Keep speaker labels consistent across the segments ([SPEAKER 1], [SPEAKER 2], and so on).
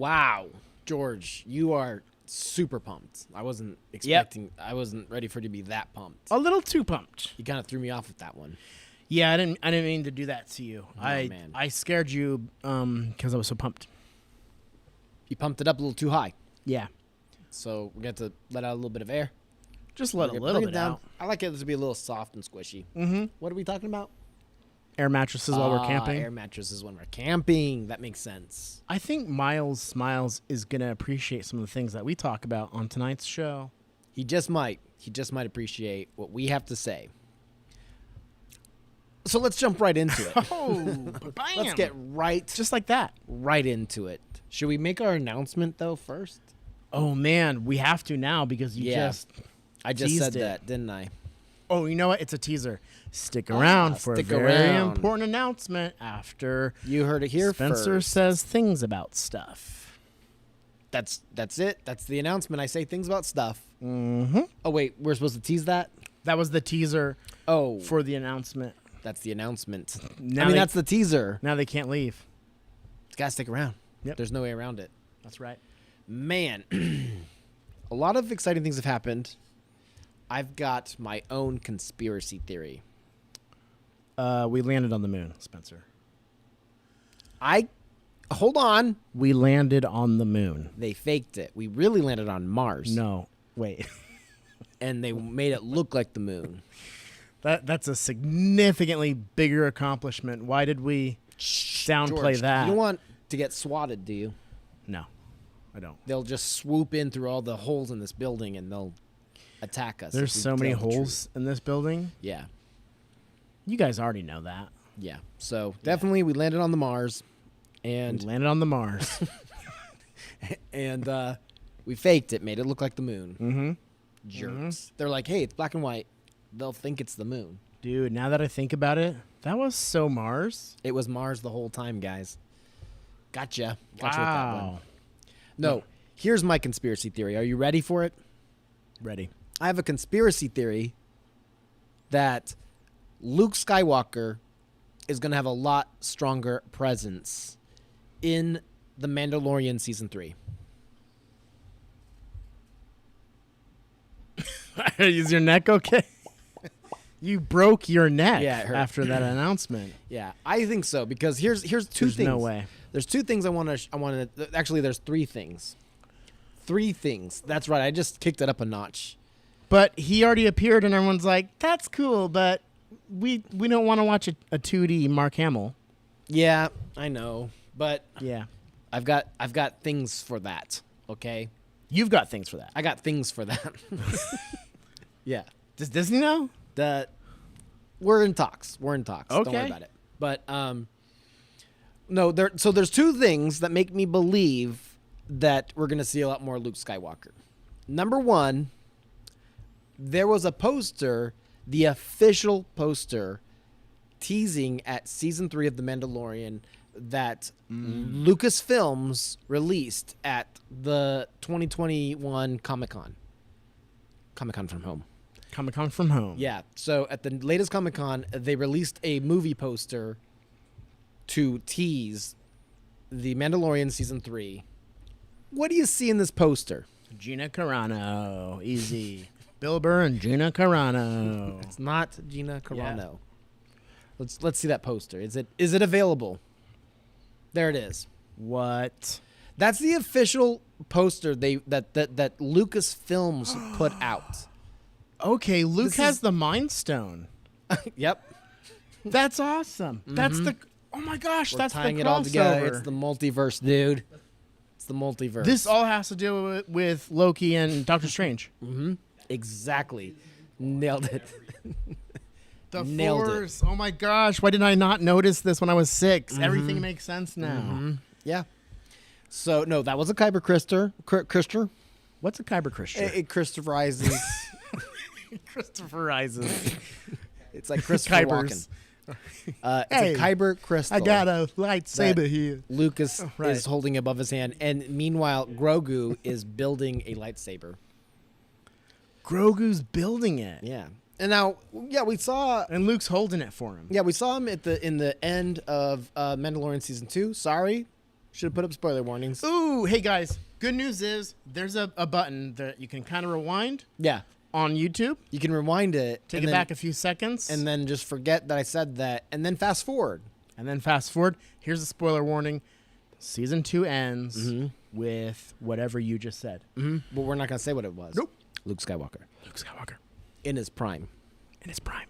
[SPEAKER 1] Wow, George, you are super pumped. I wasn't expecting. I wasn't ready for you to be that pumped.
[SPEAKER 2] A little too pumped.
[SPEAKER 1] You kind of threw me off with that one.
[SPEAKER 2] Yeah, I didn't mean to do that to you.
[SPEAKER 1] Man.
[SPEAKER 2] I scared you because I was so pumped.
[SPEAKER 1] You pumped it up a little too high.
[SPEAKER 2] Yeah.
[SPEAKER 1] So we got to let out a little bit of air.
[SPEAKER 2] Just let a little bit out.
[SPEAKER 1] I like it to be a little soft and squishy.
[SPEAKER 2] Mm-hmm.
[SPEAKER 1] What are we talking about?
[SPEAKER 2] Air mattresses while we're camping.
[SPEAKER 1] Air mattresses when we're camping. That makes sense.
[SPEAKER 2] I think Miles Smiles is going to appreciate some of the things that we talk about on tonight's show.
[SPEAKER 1] He just might. He just might appreciate what we have to say. So let's jump right into it.
[SPEAKER 2] Bam.
[SPEAKER 1] Let's get
[SPEAKER 2] just like that.
[SPEAKER 1] right into it. Should we make our announcement though first?
[SPEAKER 2] Oh man, we have to now because
[SPEAKER 1] I just
[SPEAKER 2] teased
[SPEAKER 1] said
[SPEAKER 2] it.
[SPEAKER 1] that, didn't I?
[SPEAKER 2] Oh, you know what? It's a teaser. Stick around for
[SPEAKER 1] stick
[SPEAKER 2] a very
[SPEAKER 1] around.
[SPEAKER 2] important announcement after
[SPEAKER 1] You heard it here
[SPEAKER 2] Spencer
[SPEAKER 1] first.
[SPEAKER 2] says things about stuff.
[SPEAKER 1] That's it. That's the announcement. I say things about stuff.
[SPEAKER 2] Mm-hmm.
[SPEAKER 1] Oh wait, we're supposed to tease that?
[SPEAKER 2] That was the teaser
[SPEAKER 1] Oh,
[SPEAKER 2] for the announcement.
[SPEAKER 1] that's the announcement.
[SPEAKER 2] Now
[SPEAKER 1] I mean,
[SPEAKER 2] they-
[SPEAKER 1] that's the teaser.
[SPEAKER 2] Now they can't leave.
[SPEAKER 1] You gotta stick around.
[SPEAKER 2] Yep.
[SPEAKER 1] There's no way around it.
[SPEAKER 2] That's right.
[SPEAKER 1] Man, a lot of exciting things have happened. I've got my own conspiracy theory.
[SPEAKER 2] We landed on the moon, Spencer.
[SPEAKER 1] Hold on.
[SPEAKER 2] We landed on the moon.
[SPEAKER 1] They faked it. We really landed on Mars.
[SPEAKER 2] No, wait.
[SPEAKER 1] And they made it look like the moon.
[SPEAKER 2] That's a significantly bigger accomplishment. Why did we downplay
[SPEAKER 1] George,
[SPEAKER 2] that?
[SPEAKER 1] You don't want to get swatted, do you?
[SPEAKER 2] No, I don't.
[SPEAKER 1] They'll just swoop in through all the holes in this building and they'll attack us.
[SPEAKER 2] There's
[SPEAKER 1] if we
[SPEAKER 2] so many
[SPEAKER 1] tell the
[SPEAKER 2] holes in this building.
[SPEAKER 1] truth. Yeah.
[SPEAKER 2] You guys already know that.
[SPEAKER 1] Yeah. So definitely we landed on the Mars
[SPEAKER 2] We
[SPEAKER 1] and
[SPEAKER 2] landed on the Mars.
[SPEAKER 1] and we faked it, made it look like the moon.
[SPEAKER 2] Mm-hmm.
[SPEAKER 1] Jerks. They're like, hey, it's black and white. They'll think it's the moon.
[SPEAKER 2] Dude, now that I think about it, that was so Mars.
[SPEAKER 1] It was Mars the whole time, guys. Gotcha. Gotcha with that one.
[SPEAKER 2] Wow.
[SPEAKER 1] No, here's my conspiracy theory. Are you ready for it?
[SPEAKER 2] Ready.
[SPEAKER 1] I have a conspiracy theory that Luke Skywalker is going to have a lot stronger presence in The Mandalorian Season 3.
[SPEAKER 2] Is your neck okay? You broke your neck
[SPEAKER 1] Yeah, it hurt.
[SPEAKER 2] after that announcement.
[SPEAKER 1] Yeah, I think so because here's two
[SPEAKER 2] There's
[SPEAKER 1] things.
[SPEAKER 2] no way.
[SPEAKER 1] There's two things I want to actually there's three things. Three things. That's right. I just kicked it up a notch.
[SPEAKER 2] But he already appeared, and everyone's like, "That's cool," but we don't want to watch a 2D Mark Hamill.
[SPEAKER 1] Yeah, I know, but
[SPEAKER 2] Yeah,
[SPEAKER 1] I've got things for that. Okay,
[SPEAKER 2] you've got things for that.
[SPEAKER 1] I got things for that. Yeah,
[SPEAKER 2] Does Disney know?
[SPEAKER 1] we're in talks. We're in talks. Don't worry
[SPEAKER 2] Okay.
[SPEAKER 1] about it. But no, there's two things that make me believe that we're gonna see a lot more Luke Skywalker. Number one, there was a poster, the official poster, teasing at season 3 of The Mandalorian that Lucasfilms released at the 2021 Comic-Con. Comic-Con from home.
[SPEAKER 2] Comic-Con from home.
[SPEAKER 1] Yeah. So at the latest Comic-Con, they released a movie poster to tease The Mandalorian Season 3. What do you see in this poster?
[SPEAKER 2] Gina Carano, easy. Bill Burr and Gina Carano.
[SPEAKER 1] It's not Gina Carano. Let's see that poster. Is it available? There it is.
[SPEAKER 2] What?
[SPEAKER 1] That's the official poster that Lucasfilms put out.
[SPEAKER 2] Okay, Luke
[SPEAKER 1] This
[SPEAKER 2] has
[SPEAKER 1] is-
[SPEAKER 2] the Mind Stone.
[SPEAKER 1] Yep.
[SPEAKER 2] That's awesome. That's the. Oh my gosh,
[SPEAKER 1] We're
[SPEAKER 2] that's
[SPEAKER 1] tying
[SPEAKER 2] the
[SPEAKER 1] it all together.
[SPEAKER 2] crossover.
[SPEAKER 1] It's the multiverse, dude. It's the multiverse.
[SPEAKER 2] This all has to do with Loki and Doctor Strange.
[SPEAKER 1] Exactly. Nailed it.
[SPEAKER 2] The
[SPEAKER 1] Nailed it.
[SPEAKER 2] Force. Oh my gosh, why did I not notice this when I was 6? Everything makes sense now.
[SPEAKER 1] Yeah. So no, that was a Kyber Krister.
[SPEAKER 2] What's a Kyber Christian?
[SPEAKER 1] It Christopherizes.
[SPEAKER 2] Christopher Rises.
[SPEAKER 1] It's like Christopher
[SPEAKER 2] Kybers.
[SPEAKER 1] Walken. It's
[SPEAKER 2] Hey,
[SPEAKER 1] a Kyber crystal.
[SPEAKER 2] I got a lightsaber
[SPEAKER 1] that
[SPEAKER 2] here.
[SPEAKER 1] Lucas
[SPEAKER 2] right.
[SPEAKER 1] is holding above his hand, and meanwhile, Grogu is building a lightsaber.
[SPEAKER 2] Grogu's building it.
[SPEAKER 1] Yeah. And now, we saw.
[SPEAKER 2] And Luke's holding it for him.
[SPEAKER 1] Yeah, we saw him in the end of Mandalorian season 2. Sorry, Should have put up spoiler warnings.
[SPEAKER 2] Ooh, hey guys. Good news is there's a button that you can kind of rewind
[SPEAKER 1] Yeah.
[SPEAKER 2] on YouTube.
[SPEAKER 1] You can rewind it.
[SPEAKER 2] Take
[SPEAKER 1] and
[SPEAKER 2] it
[SPEAKER 1] then-
[SPEAKER 2] back a few seconds.
[SPEAKER 1] And then just forget that I said that. And then fast forward.
[SPEAKER 2] And then fast forward. Here's a spoiler warning. Season 2 ends with whatever you just said.
[SPEAKER 1] Mm-hmm. But we're not going to say what it was.
[SPEAKER 2] Nope.
[SPEAKER 1] Luke Skywalker.
[SPEAKER 2] Luke Skywalker.
[SPEAKER 1] In his prime.
[SPEAKER 2] In his prime.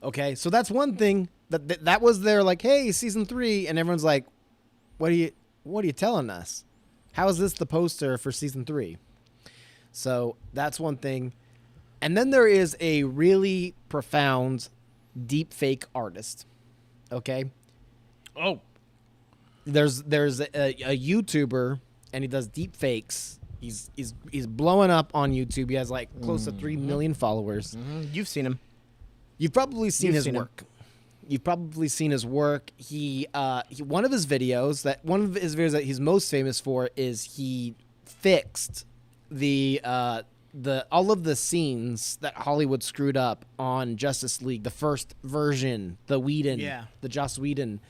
[SPEAKER 1] Okay, so that's one thing that was their like, hey, season 3, and everyone's like, what are you telling us? How is this the poster for season 3? So that's one thing. And then there is a really profound deep fake artist. Okay?
[SPEAKER 2] Oh.
[SPEAKER 1] There's a YouTuber and he does deep fakes. He's blowing up on YouTube. He has like close to 3 million followers.
[SPEAKER 2] You've seen him.
[SPEAKER 1] You've probably seen
[SPEAKER 2] You've
[SPEAKER 1] his
[SPEAKER 2] seen him.
[SPEAKER 1] work. You've probably seen his work. He one of his videos that he's most famous for is he fixed the all of the scenes that Hollywood screwed up on Justice League, the first version, the Joss Whedon.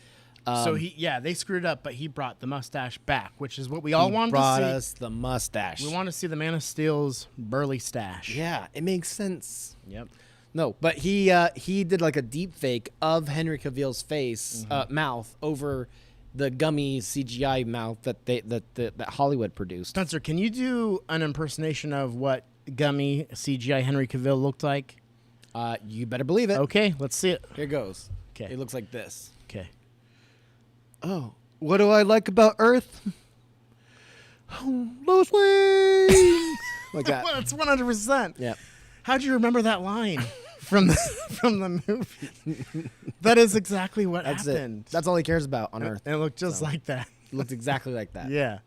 [SPEAKER 2] So they screwed up, but he brought the mustache back, which is what we all wanted
[SPEAKER 1] brought
[SPEAKER 2] to see.
[SPEAKER 1] us the mustache.
[SPEAKER 2] We want to see the Man of Steel's burly stash.
[SPEAKER 1] Yeah, it makes sense.
[SPEAKER 2] Yep.
[SPEAKER 1] No, but he did like a deep fake of Henry Cavill's face, mouth over the gummy CGI mouth that Hollywood produced.
[SPEAKER 2] Spencer, can you do an impersonation of what gummy CGI Henry Cavill looked like?
[SPEAKER 1] You better believe it.
[SPEAKER 2] Okay, let's see it.
[SPEAKER 1] Here goes.
[SPEAKER 2] 'Kay.
[SPEAKER 1] It looks like this.
[SPEAKER 2] Okay.
[SPEAKER 1] Oh, what do I like about Earth? Those wings. Like that.
[SPEAKER 2] Well, it's 100%.
[SPEAKER 1] Yeah.
[SPEAKER 2] How'd you remember that line from the movie? That is exactly what
[SPEAKER 1] That's
[SPEAKER 2] happened.
[SPEAKER 1] it. That's all he cares about on Earth.
[SPEAKER 2] And it looked just like that.
[SPEAKER 1] It looked exactly like that.
[SPEAKER 2] Yeah.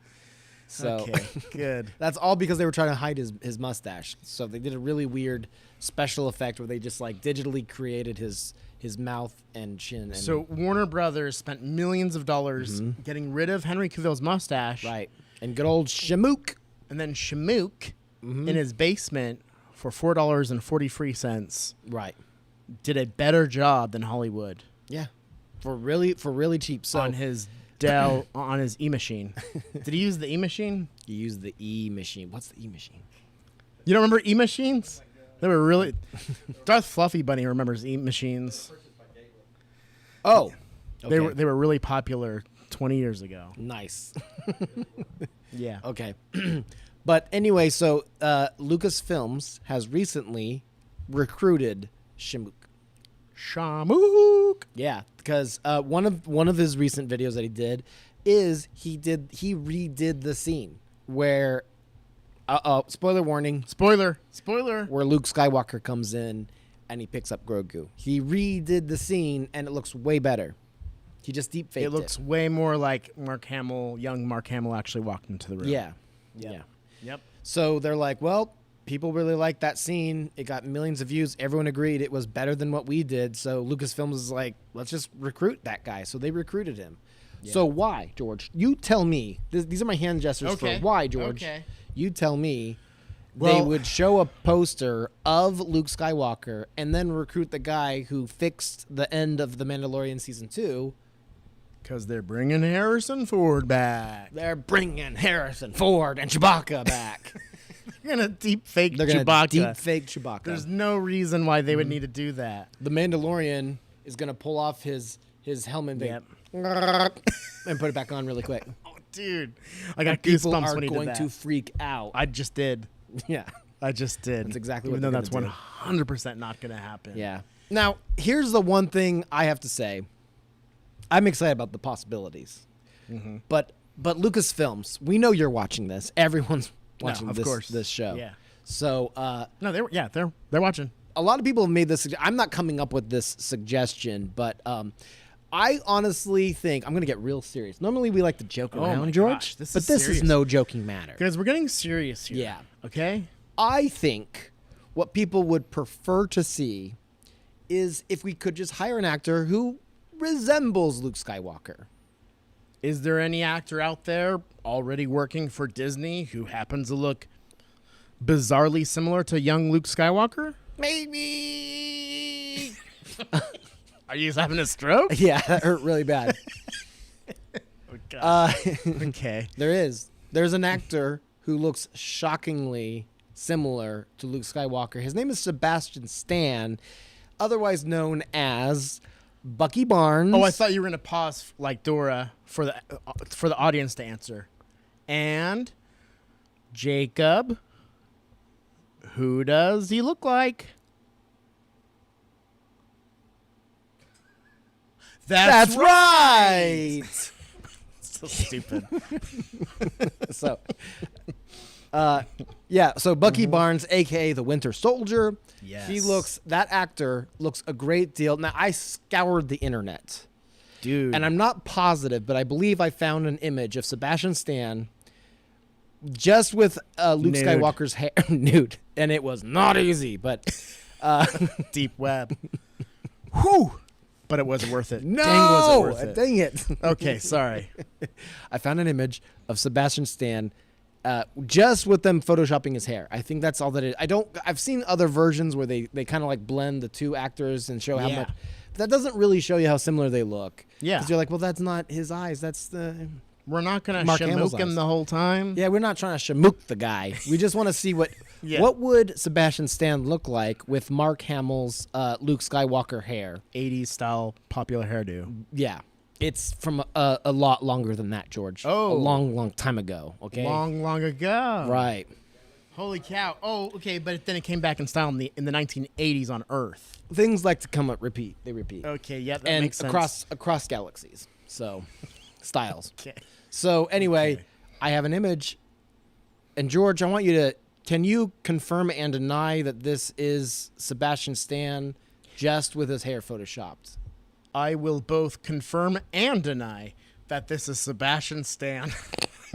[SPEAKER 1] So
[SPEAKER 2] Okay, good.
[SPEAKER 1] that's all because they were trying to hide his mustache. So they did a really weird special effect where they just like digitally created his mouth and chin. And,
[SPEAKER 2] So Warner Brothers spent millions of dollars getting rid of Henry Cavill's mustache.
[SPEAKER 1] right. And good old Shamook.
[SPEAKER 2] And then Shamook in his basement for $4.43
[SPEAKER 1] Right.
[SPEAKER 2] did a better job than Hollywood
[SPEAKER 1] Yeah. For really cheap. So
[SPEAKER 2] on his Dell on his E-machine. Did he use the E-machine?
[SPEAKER 1] you use the E machine. What's the E machine?
[SPEAKER 2] You don't remember E-machines? They were really Darth Fluffy Bunny remembers E-machines.
[SPEAKER 1] Oh.
[SPEAKER 2] They were really popular 20 years ago.
[SPEAKER 1] nice.
[SPEAKER 2] Yeah.
[SPEAKER 1] Okay. But anyway, so Lucasfilms has recently recruited Shamook.
[SPEAKER 2] Shamook.
[SPEAKER 1] Yeah, because one of his recent videos that he did is he redid the scene where spoiler warning,
[SPEAKER 2] Spoiler.
[SPEAKER 1] where Luke Skywalker comes in and he picks up Grogu. He redid the scene and it looks way better. He just deep faked
[SPEAKER 2] It looks way more like young Mark Hamill actually walked into the room.
[SPEAKER 1] Yeah.
[SPEAKER 2] Yep.
[SPEAKER 1] Yeah.
[SPEAKER 2] Yep.
[SPEAKER 1] So they're like, well, people really liked that scene. It got millions of views. Everyone agreed it was better than what we did. So Lucasfilms is like, let's just recruit that guy. So they recruited him.
[SPEAKER 2] Yeah.
[SPEAKER 1] So why, George? You tell me. These are my hand gestures for why, George.
[SPEAKER 2] Okay.
[SPEAKER 1] You tell me. They
[SPEAKER 2] Well-
[SPEAKER 1] would show a poster of Luke Skywalker and then recruit the guy who fixed the end of The Mandalorian Season 2.
[SPEAKER 2] Because they're bringing Harrison Ford back.
[SPEAKER 1] They're bringing Harrison Ford and Chewbacca back.
[SPEAKER 2] They're going to deep fake
[SPEAKER 1] They're
[SPEAKER 2] Chewbacca.
[SPEAKER 1] going to deep fake Chewbacca.
[SPEAKER 2] There's no reason why they would need to do that.
[SPEAKER 1] The Mandalorian is going to pull off his helmet
[SPEAKER 2] Yep.
[SPEAKER 1] and put it back on really quick.
[SPEAKER 2] Oh, dude. I got
[SPEAKER 1] People
[SPEAKER 2] goosebumps
[SPEAKER 1] are
[SPEAKER 2] when he
[SPEAKER 1] going
[SPEAKER 2] did
[SPEAKER 1] to
[SPEAKER 2] that.
[SPEAKER 1] freak out.
[SPEAKER 2] I just did.
[SPEAKER 1] Yeah.
[SPEAKER 2] I just did.
[SPEAKER 1] That's exactly
[SPEAKER 2] Even
[SPEAKER 1] what
[SPEAKER 2] though
[SPEAKER 1] they're
[SPEAKER 2] that's
[SPEAKER 1] gonna
[SPEAKER 2] 100% not going to happen.
[SPEAKER 1] Yeah. Now, here's the one thing I have to say. I'm excited about the possibilities. But Lucasfilms, we know you're watching this. Everyone's watching
[SPEAKER 2] of
[SPEAKER 1] this
[SPEAKER 2] course.
[SPEAKER 1] this show.
[SPEAKER 2] Yeah.
[SPEAKER 1] So,
[SPEAKER 2] No, they're watching.
[SPEAKER 1] a lot of people have made this. I'm not coming up with this suggestion, but I honestly think I'm going to get real serious. Normally, we like to joke
[SPEAKER 2] Oh my
[SPEAKER 1] around, George,
[SPEAKER 2] gosh, this
[SPEAKER 1] but
[SPEAKER 2] is
[SPEAKER 1] this
[SPEAKER 2] serious.
[SPEAKER 1] is no joking matter.
[SPEAKER 2] Guys, we're getting serious here.
[SPEAKER 1] Yeah.
[SPEAKER 2] Okay?
[SPEAKER 1] I think what people would prefer to see is if we could just hire an actor who resembles Luke Skywalker.
[SPEAKER 2] Is there any actor out there already working for Disney who happens to look bizarrely similar to young Luke Skywalker?
[SPEAKER 1] Maybe.
[SPEAKER 2] Are you having a stroke?
[SPEAKER 1] Yeah, that hurt really bad.
[SPEAKER 2] Okay.
[SPEAKER 1] There's an actor who looks shockingly similar to Luke Skywalker. His name is Sebastian Stan, otherwise known as Bucky Barnes.
[SPEAKER 2] Oh, I thought you were gonna pause like Dora for the audience to answer. And Jacob, who does he look like?
[SPEAKER 1] That's right.
[SPEAKER 2] So stupid.
[SPEAKER 1] So, so Bucky Barnes, aka the Winter Soldier.
[SPEAKER 2] Yes.
[SPEAKER 1] That actor looks a great deal. Now, I scoured the internet,
[SPEAKER 2] Dude.
[SPEAKER 1] and I'm not positive, but I believe I found an image of Sebastian Stan just with Luke
[SPEAKER 2] Nude.
[SPEAKER 1] Skywalker's hair nude, and it was not easy, but
[SPEAKER 2] Deep web. Whew. But it was worth it.
[SPEAKER 1] no,
[SPEAKER 2] Dang, was it worth it.
[SPEAKER 1] dang it.
[SPEAKER 2] Okay, sorry.
[SPEAKER 1] I found an image of Sebastian Stan just with them photoshopping his hair. I think that's all that it is. I've seen other versions where they kind of like blend the two actors and show how much. That doesn't really show you how similar they look.
[SPEAKER 2] Yeah.
[SPEAKER 1] Because you're like, well, that's not his eyes. That's the...
[SPEAKER 2] We're not going to
[SPEAKER 1] Mark Hamill's
[SPEAKER 2] shamook him
[SPEAKER 1] eyes.
[SPEAKER 2] the whole time.
[SPEAKER 1] Yeah, we're not trying to shamook the guy. We just want to see what would Sebastian Stan look like with Mark Hamill's Luke Skywalker hair.
[SPEAKER 2] 80s style popular hairdo.
[SPEAKER 1] Yeah. It's from a lot longer than that, George.
[SPEAKER 2] Oh.
[SPEAKER 1] A long, long time ago. Okay.
[SPEAKER 2] Long ago.
[SPEAKER 1] Right.
[SPEAKER 2] Holy cow. Oh, okay, but then it came back in style in the 1980s on Earth.
[SPEAKER 1] Things like to come up, repeat. They repeat.
[SPEAKER 2] Okay, yeah, that
[SPEAKER 1] And
[SPEAKER 2] makes sense.
[SPEAKER 1] across galaxies. So, styles.
[SPEAKER 2] Okay.
[SPEAKER 1] So anyway, I have an image, and George, can you confirm and deny that this is Sebastian Stan just with his hair photoshopped?
[SPEAKER 2] I will both confirm and deny that this is Sebastian Stan.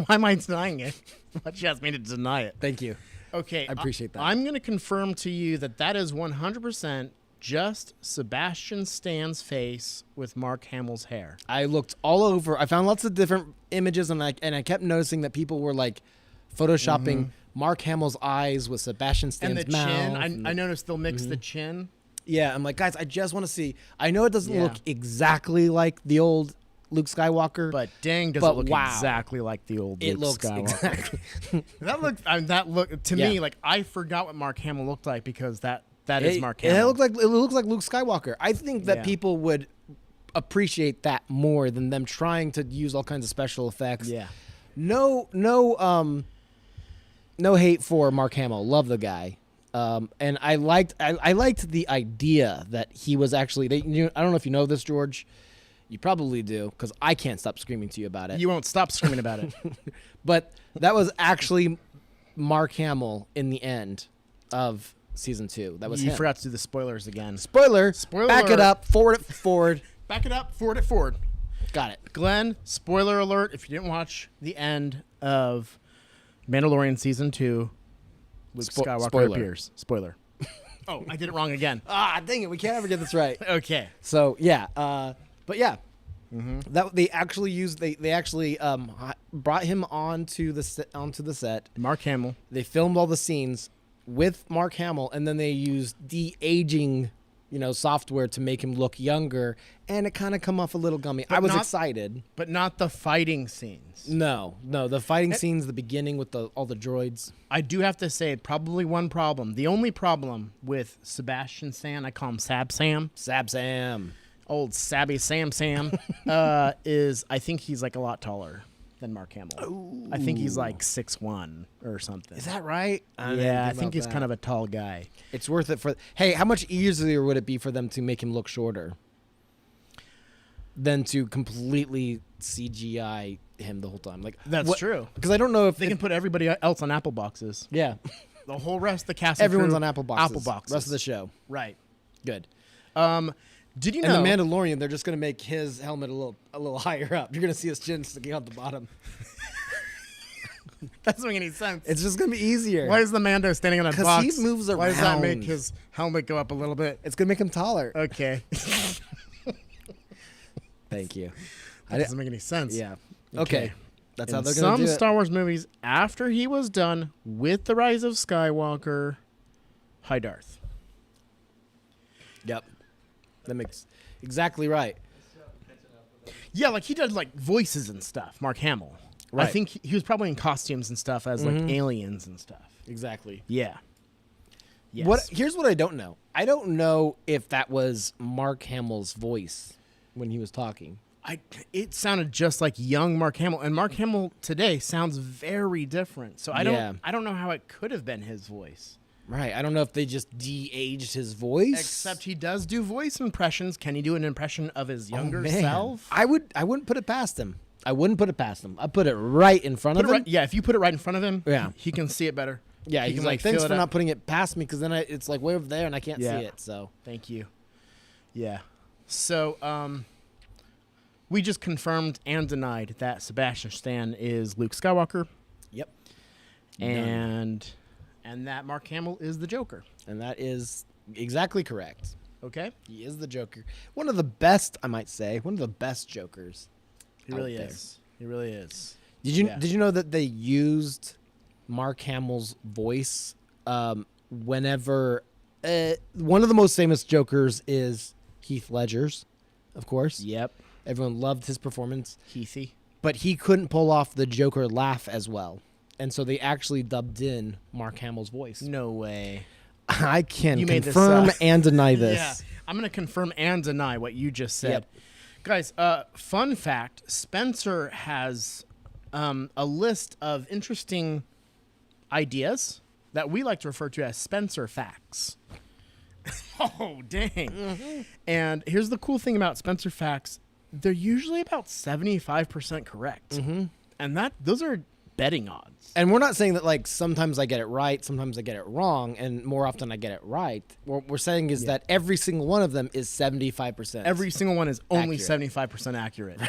[SPEAKER 2] Why am I denying it? Why'd you ask me to deny it?
[SPEAKER 1] Thank you.
[SPEAKER 2] Okay.
[SPEAKER 1] I appreciate that.
[SPEAKER 2] I'm going to confirm to you that is 100% just Sebastian Stan's face with Mark Hamill's hair.
[SPEAKER 1] I looked all over. I found lots of different images, and I kept noticing that people were like photoshopping Mark Hamill's eyes with Sebastian Stan's
[SPEAKER 2] And the
[SPEAKER 1] mouth.
[SPEAKER 2] chin. I noticed they'll mix the chin.
[SPEAKER 1] Yeah, I'm like, guys, I just want to see. I know it doesn't
[SPEAKER 2] Yeah.
[SPEAKER 1] look exactly like the old Luke Skywalker,
[SPEAKER 2] But dang, does
[SPEAKER 1] But
[SPEAKER 2] it look
[SPEAKER 1] wow.
[SPEAKER 2] exactly like the old
[SPEAKER 1] it
[SPEAKER 2] Luke
[SPEAKER 1] looks
[SPEAKER 2] Skywalker.
[SPEAKER 1] exactly.
[SPEAKER 2] That looked to
[SPEAKER 1] Yeah.
[SPEAKER 2] me like I forgot what Mark Hamill looked like because that is Mark Hamill.
[SPEAKER 1] It looks like Luke Skywalker. I think that
[SPEAKER 2] Yeah.
[SPEAKER 1] people would appreciate that more than them trying to use all kinds of special effects.
[SPEAKER 2] Yeah.
[SPEAKER 1] No hate for Mark Hamill. Love the guy. And I liked the idea that he was actually. I don't know if you know this, George. You probably do, because I can't stop screaming to you about it.
[SPEAKER 2] You won't stop screaming about it.
[SPEAKER 1] But that was actually Mark Hamill in the end of season 2. That was
[SPEAKER 2] You
[SPEAKER 1] him.
[SPEAKER 2] forgot to do the spoilers again.
[SPEAKER 1] Spoiler.
[SPEAKER 2] Spoiler
[SPEAKER 1] Back it
[SPEAKER 2] alert.
[SPEAKER 1] up. Forward it forward.
[SPEAKER 2] Back it up, forward it forward.
[SPEAKER 1] Got it.
[SPEAKER 2] Glenn, spoiler alert, if you didn't watch the end of Mandalorian Season 2, Luke Skywalker
[SPEAKER 1] spoiler.
[SPEAKER 2] appears. Spoiler. Oh, I did it wrong again.
[SPEAKER 1] Dang it. We can't ever get this right.
[SPEAKER 2] Okay.
[SPEAKER 1] So, yeah. But, yeah. That they actually used. They actually brought him onto the set.
[SPEAKER 2] Mark Hamill.
[SPEAKER 1] They filmed all the scenes with Mark Hamill, and then they used de-aging, software to make him look younger, and it kind of come off a little gummy.
[SPEAKER 2] But
[SPEAKER 1] I was
[SPEAKER 2] not-
[SPEAKER 1] excited.
[SPEAKER 2] But not the fighting scenes.
[SPEAKER 1] No, the fighting scenes, the beginning with all the droids.
[SPEAKER 2] I do have to say, probably one problem. The only problem with Sebastian Stan, I call him Sab Sam.
[SPEAKER 1] Sab Sam.
[SPEAKER 2] Old Sabby Sam, is I think he's like a lot taller than Mark Hamill.
[SPEAKER 1] Ooh.
[SPEAKER 2] I think he's like 6'1" or something.
[SPEAKER 1] Is that right?
[SPEAKER 2] Yeah, I think he's kind of a tall guy.
[SPEAKER 1] It's worth it for. Hey, how much easier would it be for them to make him look shorter than to completely CGI him the whole time? Like
[SPEAKER 2] That's true.
[SPEAKER 1] Because I don't know if
[SPEAKER 2] They can put everybody else on Apple boxes.
[SPEAKER 1] Yeah,
[SPEAKER 2] The whole rest of the cast. and
[SPEAKER 1] everyone's
[SPEAKER 2] crew,
[SPEAKER 1] on Apple boxes.
[SPEAKER 2] Apple boxes.
[SPEAKER 1] Rest of the show,
[SPEAKER 2] Right.
[SPEAKER 1] good.
[SPEAKER 2] Did you
[SPEAKER 1] And
[SPEAKER 2] know?
[SPEAKER 1] the Mandalorian, they're just gonna make his helmet a little higher up. You're gonna see his chin sticking out the bottom.
[SPEAKER 2] That doesn't make any sense.
[SPEAKER 1] It's just gonna be easier.
[SPEAKER 2] Why is the Mando standing on a
[SPEAKER 1] 'Cause
[SPEAKER 2] box?
[SPEAKER 1] he moves
[SPEAKER 2] Why does that make
[SPEAKER 1] around.
[SPEAKER 2] his helmet go up a little bit?
[SPEAKER 1] It's gonna make him taller.
[SPEAKER 2] Okay.
[SPEAKER 1] Thank you.
[SPEAKER 2] That doesn't make any sense.
[SPEAKER 1] Yeah. Okay. That's how
[SPEAKER 2] In
[SPEAKER 1] they're gonna
[SPEAKER 2] some
[SPEAKER 1] do it.
[SPEAKER 2] Star Wars movies, after he was done with The Rise of Skywalker, High Darth.
[SPEAKER 1] Yep. That makes exactly right.
[SPEAKER 2] Yeah, like he did like voices and stuff. Mark Hamill. I
[SPEAKER 1] Right.
[SPEAKER 2] think he was probably in costumes and stuff as like aliens and stuff.
[SPEAKER 1] Exactly.
[SPEAKER 2] Yeah. Yes.
[SPEAKER 1] Here's what I don't know. I don't know if that was Mark Hamill's voice when he was talking.
[SPEAKER 2] It sounded just like young Mark Hamill, and Mark Hamill today sounds very different. So I don't know how it could have been his voice.
[SPEAKER 1] Right. I don't know if they just de-aged his voice.
[SPEAKER 2] Except he does do voice impressions. Can he do an impression of his younger
[SPEAKER 1] man.
[SPEAKER 2] self?
[SPEAKER 1] I wouldn't put it past him. I wouldn't put it past him. I put it right in front of him.
[SPEAKER 2] Yeah, if you put it right in front of him,
[SPEAKER 1] Yeah.
[SPEAKER 2] he can see it better.
[SPEAKER 1] Yeah,
[SPEAKER 2] he
[SPEAKER 1] he's
[SPEAKER 2] can
[SPEAKER 1] like,
[SPEAKER 2] feel
[SPEAKER 1] thanks
[SPEAKER 2] it
[SPEAKER 1] for
[SPEAKER 2] out."
[SPEAKER 1] not putting it past me, because then it's like way over there and I can't
[SPEAKER 2] Yeah.
[SPEAKER 1] see it. So
[SPEAKER 2] Thank you. Yeah. So, we just confirmed and denied that Sebastian Stan is Luke Skywalker,
[SPEAKER 1] yep,
[SPEAKER 2] and that Mark Hamill is the Joker.
[SPEAKER 1] and that is exactly correct.
[SPEAKER 2] Okay.
[SPEAKER 1] He is the Joker. One of the best, I might say, one of the best Jokers.
[SPEAKER 2] He
[SPEAKER 1] out
[SPEAKER 2] really
[SPEAKER 1] there.
[SPEAKER 2] is. He really is.
[SPEAKER 1] Did you know that they used Mark Hamill's voice whenever one of the most famous Jokers is Heath Ledger's, of course.
[SPEAKER 2] Yep.
[SPEAKER 1] Everyone loved his performance,
[SPEAKER 2] Heathy.
[SPEAKER 1] but he couldn't pull off the Joker laugh as well. And so they actually dubbed in Mark Hamill's voice.
[SPEAKER 2] No way.
[SPEAKER 1] I can
[SPEAKER 2] You made this
[SPEAKER 1] confirm
[SPEAKER 2] up.
[SPEAKER 1] and deny this.
[SPEAKER 2] Yeah. I'm going to confirm and deny what you just said.
[SPEAKER 1] Yep.
[SPEAKER 2] Guys, fun fact, Spencer has a list of interesting ideas that we like to refer to as Spencer facts. Oh, dang. And here's the cool thing about Spencer facts. They're usually about 75% correct. And those are betting odds.
[SPEAKER 1] And we're not saying that, like, sometimes I get it right, sometimes I get it wrong, and more often I get it right. What we're saying is that every single one of them is 75%.
[SPEAKER 2] Every single one is only
[SPEAKER 1] Accurate.
[SPEAKER 2] 75% accurate.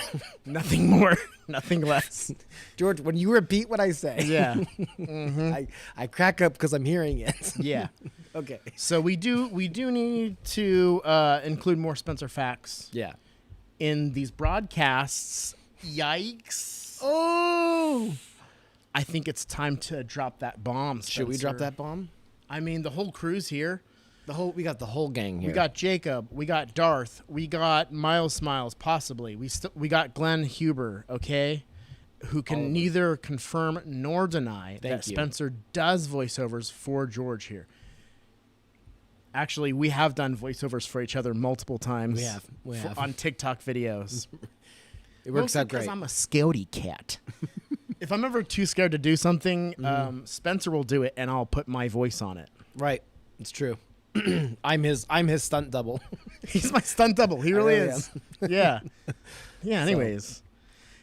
[SPEAKER 2] Nothing more, nothing less.
[SPEAKER 1] George, when you repeat what I say,
[SPEAKER 2] Yeah.
[SPEAKER 1] I crack up because I'm hearing it.
[SPEAKER 2] Yeah.
[SPEAKER 1] Okay.
[SPEAKER 2] So we do need to include more Spencer facts
[SPEAKER 1] Yeah.
[SPEAKER 2] in these broadcasts. Yikes.
[SPEAKER 1] Oh.
[SPEAKER 2] I think it's time to drop that bomb, Spencer.
[SPEAKER 1] Should we drop that bomb?
[SPEAKER 2] I mean, the whole crew's here.
[SPEAKER 1] We got the whole gang here.
[SPEAKER 2] We got Jacob. We got Darth. We got Miles Smiles, possibly. We got Glenn Huber, okay? Who can neither confirm nor deny that
[SPEAKER 1] you.
[SPEAKER 2] Spencer does voiceovers for George here. Actually, we have done voiceovers for each other multiple times.
[SPEAKER 1] We have.
[SPEAKER 2] On TikTok videos.
[SPEAKER 1] It works
[SPEAKER 2] Mostly
[SPEAKER 1] out great.
[SPEAKER 2] because I'm a scaredy cat. If I'm ever too scared to do something, Spencer will do it, and I'll put my voice on it.
[SPEAKER 1] Right. It's true. I'm his stunt double.
[SPEAKER 2] He's my stunt double. He really
[SPEAKER 1] really
[SPEAKER 2] is. Yeah. Yeah. Anyways.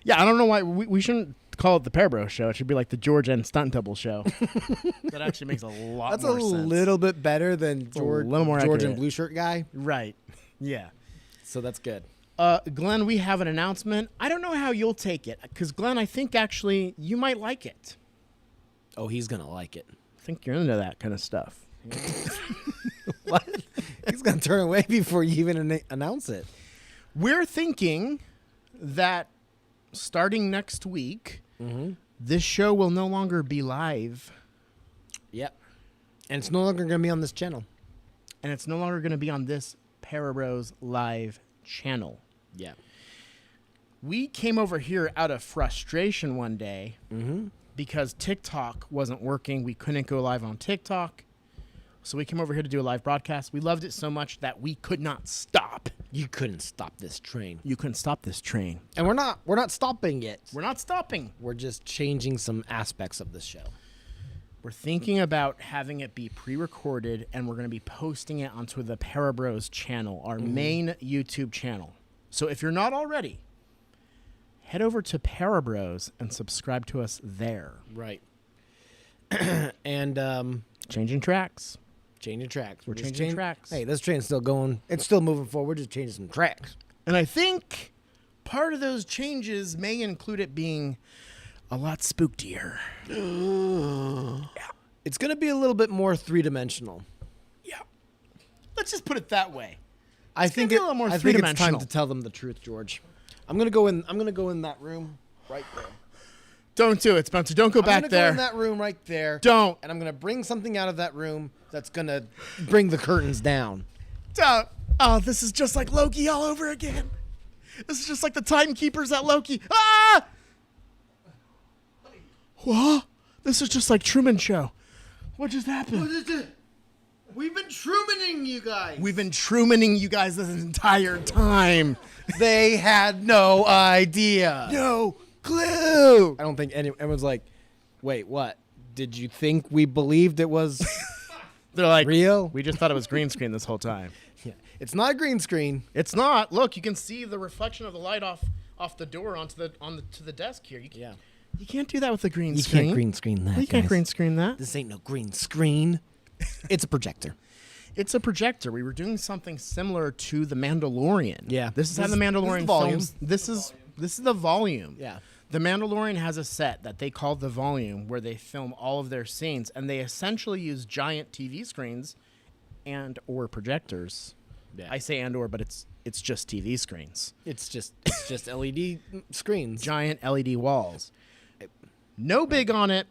[SPEAKER 2] Yeah. I don't know why we shouldn't call it the ParaBros show. It should be like the George and stunt double show. That actually makes a lot
[SPEAKER 1] That's
[SPEAKER 2] more
[SPEAKER 1] a
[SPEAKER 2] sense.
[SPEAKER 1] little bit better than George,
[SPEAKER 2] little more
[SPEAKER 1] George
[SPEAKER 2] accurate.
[SPEAKER 1] and blue shirt guy.
[SPEAKER 2] Right. Yeah.
[SPEAKER 1] So that's good.
[SPEAKER 2] Glenn, we have an announcement. I don't know how you'll take it, because Glenn, I think actually you might like it.
[SPEAKER 1] Oh, he's gonna like it.
[SPEAKER 2] I think you're into that kind of stuff.
[SPEAKER 1] What? He's gonna turn away before you even announce it.
[SPEAKER 2] We're thinking that starting next week, this show will no longer be live,
[SPEAKER 1] Yep. And it's no longer gonna be on this channel.
[SPEAKER 2] and it's no longer going to be on this ParaBros live channel.
[SPEAKER 1] Yeah.
[SPEAKER 2] We came over here out of frustration one day
[SPEAKER 1] Mm-hmm.
[SPEAKER 2] because TikTok wasn't working. We couldn't go live on TikTok. So we came over here to do a live broadcast. We loved it so much that we could not stop.
[SPEAKER 1] You couldn't stop this train.
[SPEAKER 2] You couldn't stop this train.
[SPEAKER 1] And we're not stopping it.
[SPEAKER 2] We're not stopping.
[SPEAKER 1] We're just changing some aspects of this show.
[SPEAKER 2] We're thinking about having it be pre-recorded, and we're going to be posting it onto the ParaBros channel, our main YouTube channel. So if you're not already, head over to ParaBros and subscribe to us there.
[SPEAKER 1] Right. And
[SPEAKER 2] Changing tracks.
[SPEAKER 1] changing tracks.
[SPEAKER 2] We're
[SPEAKER 1] just
[SPEAKER 2] changing tracks.
[SPEAKER 1] Hey, this train's still going. It's still moving forward. We're just changing some tracks.
[SPEAKER 2] And I think part of those changes may include it being a lot spookier.
[SPEAKER 1] It's going to be a little bit more three-dimensional.
[SPEAKER 2] Yeah. Let's just put it that way.
[SPEAKER 1] I
[SPEAKER 2] It's gonna
[SPEAKER 1] think
[SPEAKER 2] be a little more
[SPEAKER 1] I think it's time
[SPEAKER 2] three-dimensional.
[SPEAKER 1] to tell them the truth, George. I'm going to go in that room right there.
[SPEAKER 2] Don't do it, Spencer. Don't go back
[SPEAKER 1] I'm going to
[SPEAKER 2] there.
[SPEAKER 1] go in that room right there.
[SPEAKER 2] Don't.
[SPEAKER 1] And I'm going to bring something out of that room that's going to bring the curtains down.
[SPEAKER 2] Don't. Oh, this is just like Loki all over again. This is just like the timekeepers at Loki. Ah! What? This is just like Truman Show. What just happened?
[SPEAKER 1] What is it? We've been Trumaning you guys.
[SPEAKER 2] We've been Trumaning you guys this entire time.
[SPEAKER 1] They had no idea.
[SPEAKER 2] No clue.
[SPEAKER 1] I don't think anyone's like, wait, what? Did you think we believed it was
[SPEAKER 2] They're like,
[SPEAKER 1] real?
[SPEAKER 2] we just thought it was green screen this whole time.
[SPEAKER 1] Yeah. It's not a green screen.
[SPEAKER 2] It's not. Look, you can see the reflection of the light off the door to the desk here. You can't do that with the green
[SPEAKER 1] You
[SPEAKER 2] screen.
[SPEAKER 1] can't green screen that.
[SPEAKER 2] You can't
[SPEAKER 1] guys.
[SPEAKER 2] green screen that.
[SPEAKER 1] This ain't no green screen. It's a projector.
[SPEAKER 2] It's a projector. We were doing something similar to the Mandalorian.
[SPEAKER 1] Yeah.
[SPEAKER 2] This is how
[SPEAKER 1] This
[SPEAKER 2] the
[SPEAKER 1] is
[SPEAKER 2] Mandalorian
[SPEAKER 1] the volume.
[SPEAKER 2] films. This is the volume.
[SPEAKER 1] Yeah.
[SPEAKER 2] The Mandalorian has a set that they call the volume where they film all of their scenes, and they essentially use giant TV screens and or projectors.
[SPEAKER 1] Yeah.
[SPEAKER 2] I say and or, but it's just TV screens.
[SPEAKER 1] It's just LED screens.
[SPEAKER 2] Giant LED walls. No big on it.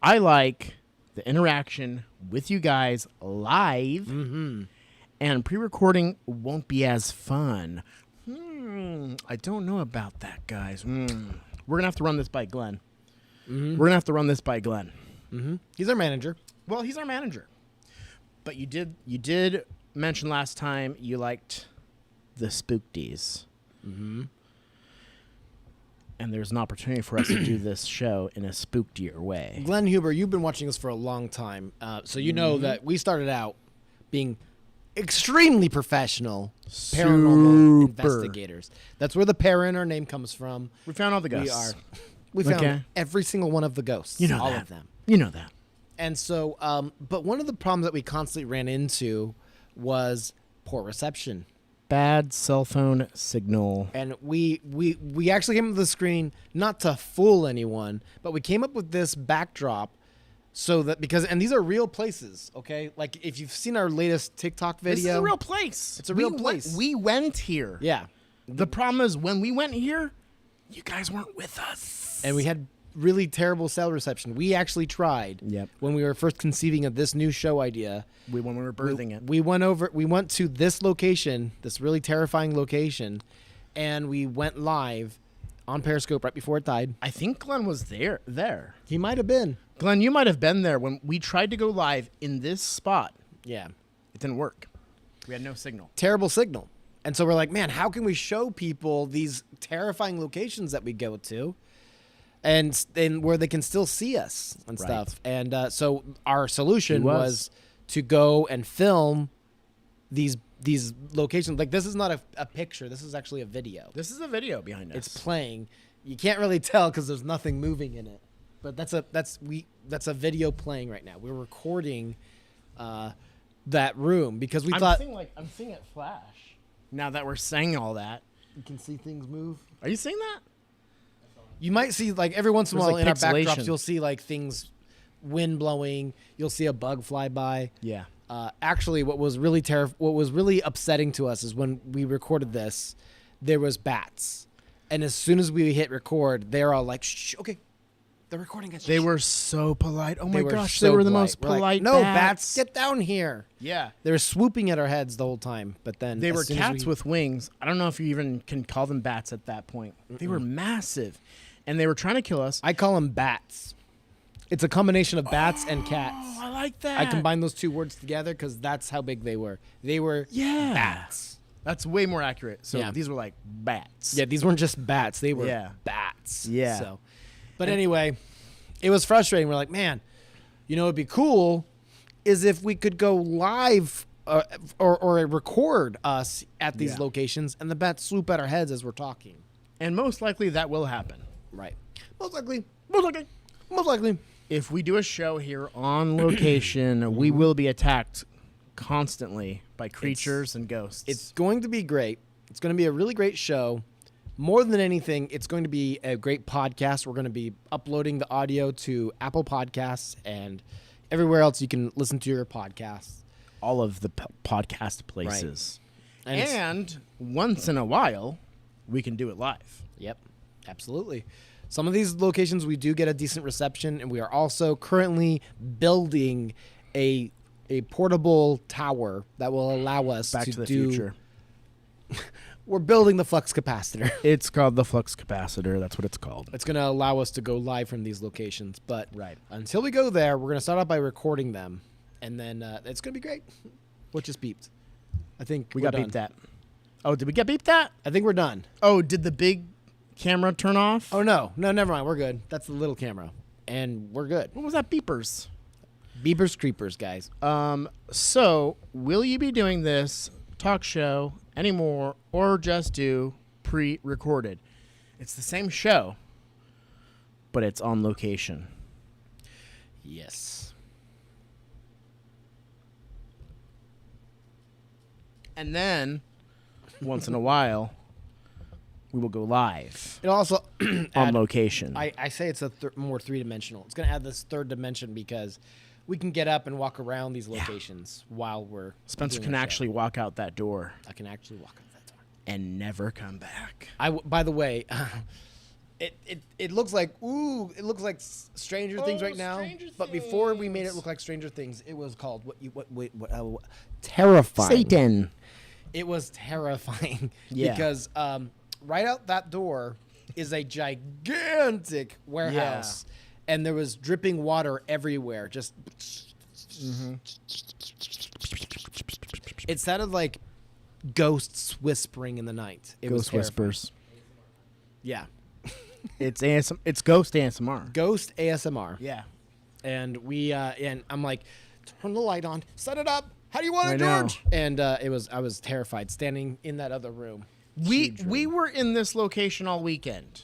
[SPEAKER 2] I like the interaction with you guys live, and pre-recording won't be as fun. I don't know about that, guys. We're gonna have to run this by Glenn. We're gonna have to run this by Glenn.
[SPEAKER 1] He's our manager.
[SPEAKER 2] Well, he's our manager. But you did mention last time you liked the Spookties. And there's an opportunity for us to do this show in a spookier way.
[SPEAKER 1] Glenn Huber, you've been watching us for a long time, so you know that we started out being extremely professional paranormal investigators. That's where the para in our name comes from.
[SPEAKER 2] We found all the ghosts.
[SPEAKER 1] We found
[SPEAKER 2] Okay.
[SPEAKER 1] every single one of the ghosts.
[SPEAKER 2] You know
[SPEAKER 1] all
[SPEAKER 2] that.
[SPEAKER 1] of them.
[SPEAKER 2] You know that.
[SPEAKER 1] And so, but one of the problems that we constantly ran into was poor reception.
[SPEAKER 2] Bad cell phone signal.
[SPEAKER 1] And we actually came up with the screen not to fool anyone, but we came up with this backdrop so that and these are real places, okay? Like if you've seen our latest TikTok video,
[SPEAKER 2] This is a real place.
[SPEAKER 1] It's a real place.
[SPEAKER 2] We went here.
[SPEAKER 1] yeah,
[SPEAKER 2] The problem is when we went here, you guys weren't with us.
[SPEAKER 1] and we had really terrible cell reception. We actually tried.
[SPEAKER 2] Yep.
[SPEAKER 1] When we were first conceiving of this new show idea,
[SPEAKER 2] when we were birthing it.
[SPEAKER 1] we went to this location, this really terrifying location, and we went live on Periscope right before it died.
[SPEAKER 2] I think Glenn was there.
[SPEAKER 1] He might have been.
[SPEAKER 2] Glenn, you might have been there when we tried to go live in this spot.
[SPEAKER 1] Yeah.
[SPEAKER 2] It didn't work. We had no signal.
[SPEAKER 1] Terrible signal. And so we're like, man, how can we show people these terrifying locations that we go to and where they can still see us and
[SPEAKER 2] Right.
[SPEAKER 1] stuff? And so our solution
[SPEAKER 2] He
[SPEAKER 1] was to go and film these locations. Like, this is not a picture. This is actually a video.
[SPEAKER 2] This is a video behind us.
[SPEAKER 1] It's playing. You can't really tell because there's nothing moving in it. But that's a video playing right now. We're recording that room because we thought
[SPEAKER 2] I'm seeing it flash. Now that we're saying all that,
[SPEAKER 1] you can see things move.
[SPEAKER 2] are you seeing that?
[SPEAKER 1] You might see, like, every once in a
[SPEAKER 2] There's,
[SPEAKER 1] while
[SPEAKER 2] like,
[SPEAKER 1] in our
[SPEAKER 2] pixelation.
[SPEAKER 1] backdrops, you'll see like things, wind blowing. You'll see a bug fly by.
[SPEAKER 2] Yeah.
[SPEAKER 1] Actually, what was really upsetting to us is when we recorded this, there was bats, and as soon as we hit record, they're all like, "Shh, okay, they're recording us."
[SPEAKER 2] They
[SPEAKER 1] Shh."
[SPEAKER 2] were so polite. Oh my
[SPEAKER 1] They were
[SPEAKER 2] gosh,
[SPEAKER 1] so
[SPEAKER 2] they were the
[SPEAKER 1] polite.
[SPEAKER 2] most
[SPEAKER 1] We're like,
[SPEAKER 2] polite
[SPEAKER 1] no,
[SPEAKER 2] bats.
[SPEAKER 1] get down here.
[SPEAKER 2] Yeah.
[SPEAKER 1] They were swooping at our heads the whole time, but then
[SPEAKER 2] They
[SPEAKER 1] as
[SPEAKER 2] were
[SPEAKER 1] soon as
[SPEAKER 2] cats
[SPEAKER 1] we-
[SPEAKER 2] with wings. I don't know if you even can call them bats at that point. They were massive, and they were trying to kill us.
[SPEAKER 1] I call them bats. It's a combination of bats and cats.
[SPEAKER 2] Oh, I like that.
[SPEAKER 1] I combined those two words together because that's how big they were. They were
[SPEAKER 2] Yeah.
[SPEAKER 1] bats.
[SPEAKER 2] That's way more accurate. So
[SPEAKER 1] Yeah.
[SPEAKER 2] these were like bats.
[SPEAKER 1] Yeah, these weren't just bats. They were
[SPEAKER 2] Yeah.
[SPEAKER 1] bats.
[SPEAKER 2] Yeah.
[SPEAKER 1] So, but anyway, it was frustrating. We're like, man, it'd be cool is if we could go live or record us at these
[SPEAKER 2] Yeah.
[SPEAKER 1] locations and the bats swoop at our heads as we're talking.
[SPEAKER 2] And most likely that will happen.
[SPEAKER 1] Right. Most likely.
[SPEAKER 2] Most likely.
[SPEAKER 1] Most likely.
[SPEAKER 2] If we do a show here on location, we will be attacked constantly by creatures and ghosts.
[SPEAKER 1] It's going to be great. It's going to be a really great show. More than anything, it's going to be a great podcast. We're going to be uploading the audio to Apple Podcasts and everywhere else you can listen to your podcasts.
[SPEAKER 2] all of the podcast places.
[SPEAKER 1] Right. And
[SPEAKER 2] And once in a while, we can do it live.
[SPEAKER 1] Yep, absolutely. Some of these locations we do get a decent reception, and we are also currently building a portable tower that will allow us
[SPEAKER 2] Back to the
[SPEAKER 1] do
[SPEAKER 2] future.
[SPEAKER 1] we're building the flux capacitor.
[SPEAKER 2] It's called the flux capacitor. That's what it's called.
[SPEAKER 1] It's going to allow us to go live from these locations. But
[SPEAKER 2] Right.
[SPEAKER 1] until we go there, we're going to start out by recording them. And then it's going to be great. What just beeped? I think
[SPEAKER 2] We
[SPEAKER 1] we're
[SPEAKER 2] got
[SPEAKER 1] done.
[SPEAKER 2] beeped that. Oh, did we get beeped that?
[SPEAKER 1] I think we're done.
[SPEAKER 2] Oh, did the big camera turn off?
[SPEAKER 1] Oh, no. No, never mind. We're good. That's the little camera. And we're good.
[SPEAKER 2] What was that beepers?
[SPEAKER 1] Beepers creepers, guys.
[SPEAKER 2] So, will you be doing this talk show anymore or just do pre-recorded? It's the same show, but it's on location.
[SPEAKER 1] Yes.
[SPEAKER 2] And then, once in a while, we will go live
[SPEAKER 1] It also
[SPEAKER 2] on location.
[SPEAKER 1] I say it's a more three-dimensional. It's going to add this third dimension because we can get up and walk around these locations while we're
[SPEAKER 2] Spencer
[SPEAKER 1] doing
[SPEAKER 2] can
[SPEAKER 1] our show.
[SPEAKER 2] actually walk out that door
[SPEAKER 1] I can actually walk out that door.
[SPEAKER 2] and never come back.
[SPEAKER 1] By the way, it looks like it looks like Stranger Things right now.
[SPEAKER 2] Stranger
[SPEAKER 1] But before we made it
[SPEAKER 2] Things.
[SPEAKER 1] look like Stranger Things, it was called terrifying.
[SPEAKER 2] Satan.
[SPEAKER 1] It was terrifying.
[SPEAKER 2] Yeah.
[SPEAKER 1] Because right out that door is a gigantic warehouse, and there was dripping water everywhere. Just it sounded like ghosts whispering in the night. It was
[SPEAKER 2] Ghost
[SPEAKER 1] terrifying.
[SPEAKER 2] whispers.
[SPEAKER 1] Yeah,
[SPEAKER 2] It's It's ghost ASMR.
[SPEAKER 1] ghost ASMR.
[SPEAKER 2] Yeah.
[SPEAKER 1] And we and I'm like, turn the light on, set it up. How do you want
[SPEAKER 2] I
[SPEAKER 1] it,
[SPEAKER 2] know.
[SPEAKER 1] George? And I was terrified standing in that other room.
[SPEAKER 2] We were in this location all weekend,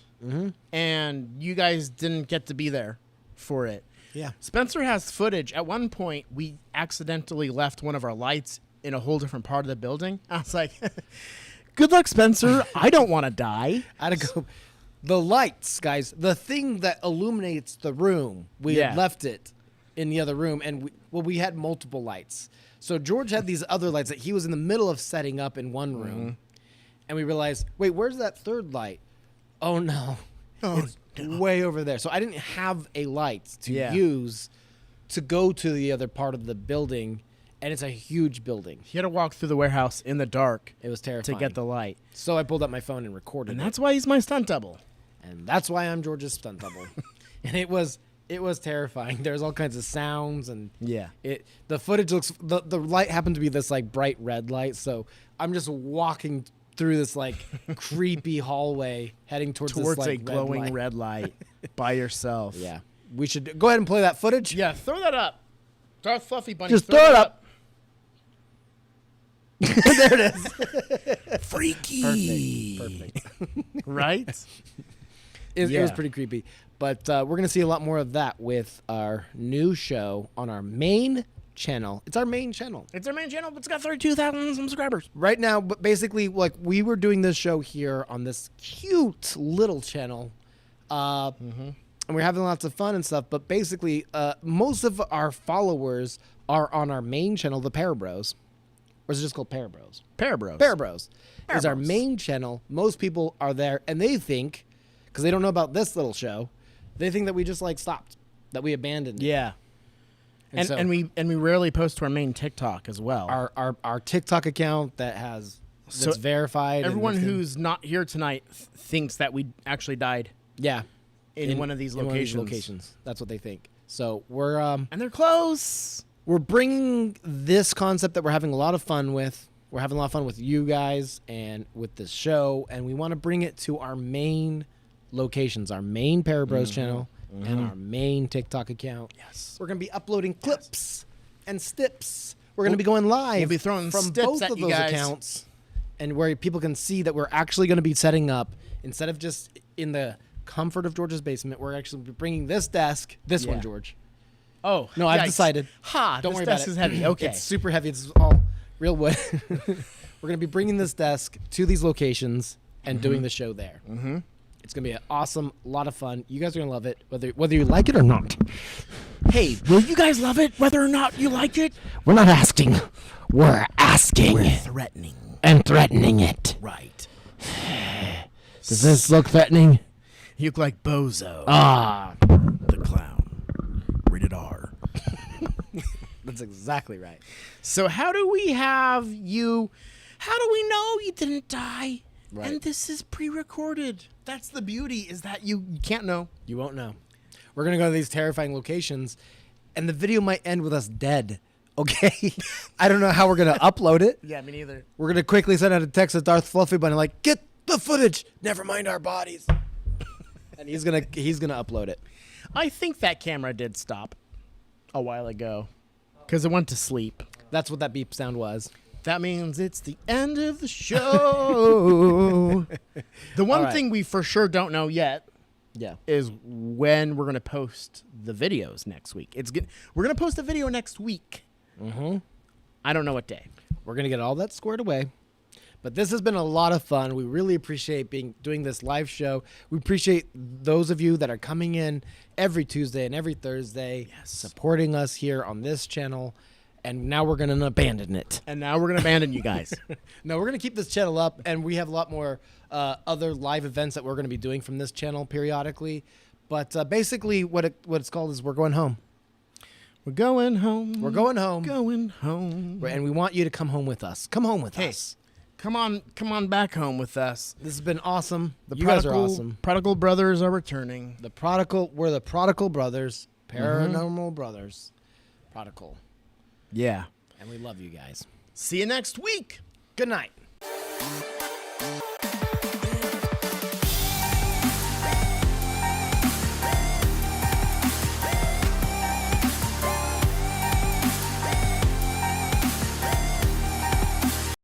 [SPEAKER 2] and you guys didn't get to be there for it.
[SPEAKER 1] Yeah.
[SPEAKER 2] Spencer has footage. At one point, we accidentally left one of our lights in a whole different part of the building. I was like, good luck, Spencer. I don't want to die.
[SPEAKER 1] I had to go. The lights, guys, the thing that illuminates the room, we
[SPEAKER 2] Yeah.
[SPEAKER 1] had left it in the other room, and we had multiple lights. So George had these other lights that he was in the middle of setting up in one room, and we realized, wait, where's that third light? Oh no, it's way over there. So I didn't have a light to use to go to the other part of the building, and it's a huge building.
[SPEAKER 2] He had to walk through the warehouse in the dark
[SPEAKER 1] It was
[SPEAKER 2] to
[SPEAKER 1] terrifying.
[SPEAKER 2] get the light,
[SPEAKER 1] So I pulled up my phone and recorded
[SPEAKER 2] and
[SPEAKER 1] it.
[SPEAKER 2] that's why he's my stunt double.
[SPEAKER 1] And that's why I'm George's stunt double. And it was terrifying. There's all kinds of sounds, and
[SPEAKER 2] Yeah.
[SPEAKER 1] the footage looks, the light happened to be this like bright red light, so I'm just walking through this like creepy hallway heading towards this, like,
[SPEAKER 2] a glowing
[SPEAKER 1] light.
[SPEAKER 2] red light by yourself.
[SPEAKER 1] Yeah, we should go ahead and play that footage.
[SPEAKER 2] Yeah, throw that up. Darth Fluffy Bunny.
[SPEAKER 1] Just throw it up. There it is.
[SPEAKER 2] Freaky.
[SPEAKER 1] Perfect.
[SPEAKER 2] Right?
[SPEAKER 1] It was
[SPEAKER 2] Yeah.
[SPEAKER 1] pretty creepy. But we're going to see a lot more of that with our new show on our main channel. It's our main channel.
[SPEAKER 2] It's our main channel, but it's got 32,000 subscribers.
[SPEAKER 1] Right now, but basically, like, we were doing this show here on this cute little channel. And we're having lots of fun and stuff. But basically, most of our followers are on our main channel, the ParaBros. Or is it just called ParaBros?
[SPEAKER 2] ParaBros.
[SPEAKER 1] ParaBros is our
[SPEAKER 2] ParaBros.
[SPEAKER 1] main channel. Most people are there, and they think, because they don't know about this little show, they think that we just like stopped, that we abandoned. it.
[SPEAKER 2] Yeah.
[SPEAKER 1] And, so
[SPEAKER 2] And we rarely post to our main TikTok as well.
[SPEAKER 1] our TikTok account that's
[SPEAKER 2] So
[SPEAKER 1] verified. and
[SPEAKER 2] Everyone
[SPEAKER 1] everything.
[SPEAKER 2] who's not here tonight thinks that we actually died
[SPEAKER 1] yeah
[SPEAKER 2] in one of these locations.
[SPEAKER 1] locations. That's what they think. So we're
[SPEAKER 2] And they're close.
[SPEAKER 1] we're bringing this concept that we're having a lot of fun with. We're having a lot of fun with you guys and with this show, and we want to bring it to our main locations, our main ParaBros channel, and our main TikTok account.
[SPEAKER 2] Yes.
[SPEAKER 1] We're going to be uploading clips and snips. We're going to be going live
[SPEAKER 2] we'll be throwing
[SPEAKER 1] from
[SPEAKER 2] snips
[SPEAKER 1] both
[SPEAKER 2] at
[SPEAKER 1] of
[SPEAKER 2] you
[SPEAKER 1] those
[SPEAKER 2] guys.
[SPEAKER 1] accounts, and where people can see that we're actually going to be setting up, instead of just in the comfort of George's basement, we're actually bringing this desk, this one,
[SPEAKER 2] Yeah.
[SPEAKER 1] George.
[SPEAKER 2] Oh.
[SPEAKER 1] No, I've
[SPEAKER 2] yikes.
[SPEAKER 1] decided.
[SPEAKER 2] Ha.
[SPEAKER 1] Don't
[SPEAKER 2] this
[SPEAKER 1] worry
[SPEAKER 2] desk
[SPEAKER 1] about it.
[SPEAKER 2] is heavy. Okay.
[SPEAKER 1] It's super heavy. It's all real wood. We're going to be bringing this desk to these locations and doing the show there. Mm-hmm. It's going to be an awesome, lot of fun. You guys are going to love it, whether you like it or not.
[SPEAKER 2] Hey, will you guys love it whether or not you like it?
[SPEAKER 1] We're not asking. We're asking.
[SPEAKER 2] We're threatening.
[SPEAKER 1] And threatening it.
[SPEAKER 2] Right.
[SPEAKER 1] Does this look threatening?
[SPEAKER 2] You look like Bozo,
[SPEAKER 1] Ah.
[SPEAKER 2] the clown. Rated R.
[SPEAKER 1] That's exactly right.
[SPEAKER 2] So how do we know you didn't die?
[SPEAKER 1] Right.
[SPEAKER 2] And this is pre-recorded. That's the beauty, is that you can't know.
[SPEAKER 1] You won't know. We're going to go to these terrifying locations, and the video might end with us dead. Okay? I don't know how we're going to upload it.
[SPEAKER 2] Yeah, me neither.
[SPEAKER 1] We're going to quickly send out a text to Darth Fluffy Bunny like, get the footage. Never mind our bodies. And he's going to upload it.
[SPEAKER 2] I think that camera did stop a while ago because it went to sleep.
[SPEAKER 1] That's what that beep sound was.
[SPEAKER 2] That means it's the end of the show. The one
[SPEAKER 1] right.
[SPEAKER 2] thing we for sure don't know yet
[SPEAKER 1] Yeah.
[SPEAKER 2] is when we're going to post the videos next week. We're going to post a video next week.
[SPEAKER 1] Mm-hmm.
[SPEAKER 2] I don't know what day.
[SPEAKER 1] We're going to get all that squared away. But this has been a lot of fun. We really appreciate doing this live show. We appreciate those of you that are coming in every Tuesday and every Thursday, supporting us here on this channel. And now we're going to abandon it.
[SPEAKER 2] And now we're going to abandon you guys.
[SPEAKER 1] No, we're going to keep this channel up, and we have a lot more other live events that we're going to be doing from this channel periodically. But basically what it's called is we're going home.
[SPEAKER 2] We're going home.
[SPEAKER 1] We're going home.
[SPEAKER 2] Going home.
[SPEAKER 1] And we want you to come home with us. Come home with us.
[SPEAKER 2] Come on back home with us.
[SPEAKER 1] This has been awesome.
[SPEAKER 2] The
[SPEAKER 1] You guys are awesome.
[SPEAKER 2] Prodigal brothers are returning.
[SPEAKER 1] We're the Prodigal Brothers, Paranormal Brothers. Prodigal.
[SPEAKER 2] Yeah.
[SPEAKER 1] And we love you guys.
[SPEAKER 2] See you next week.
[SPEAKER 1] Good night.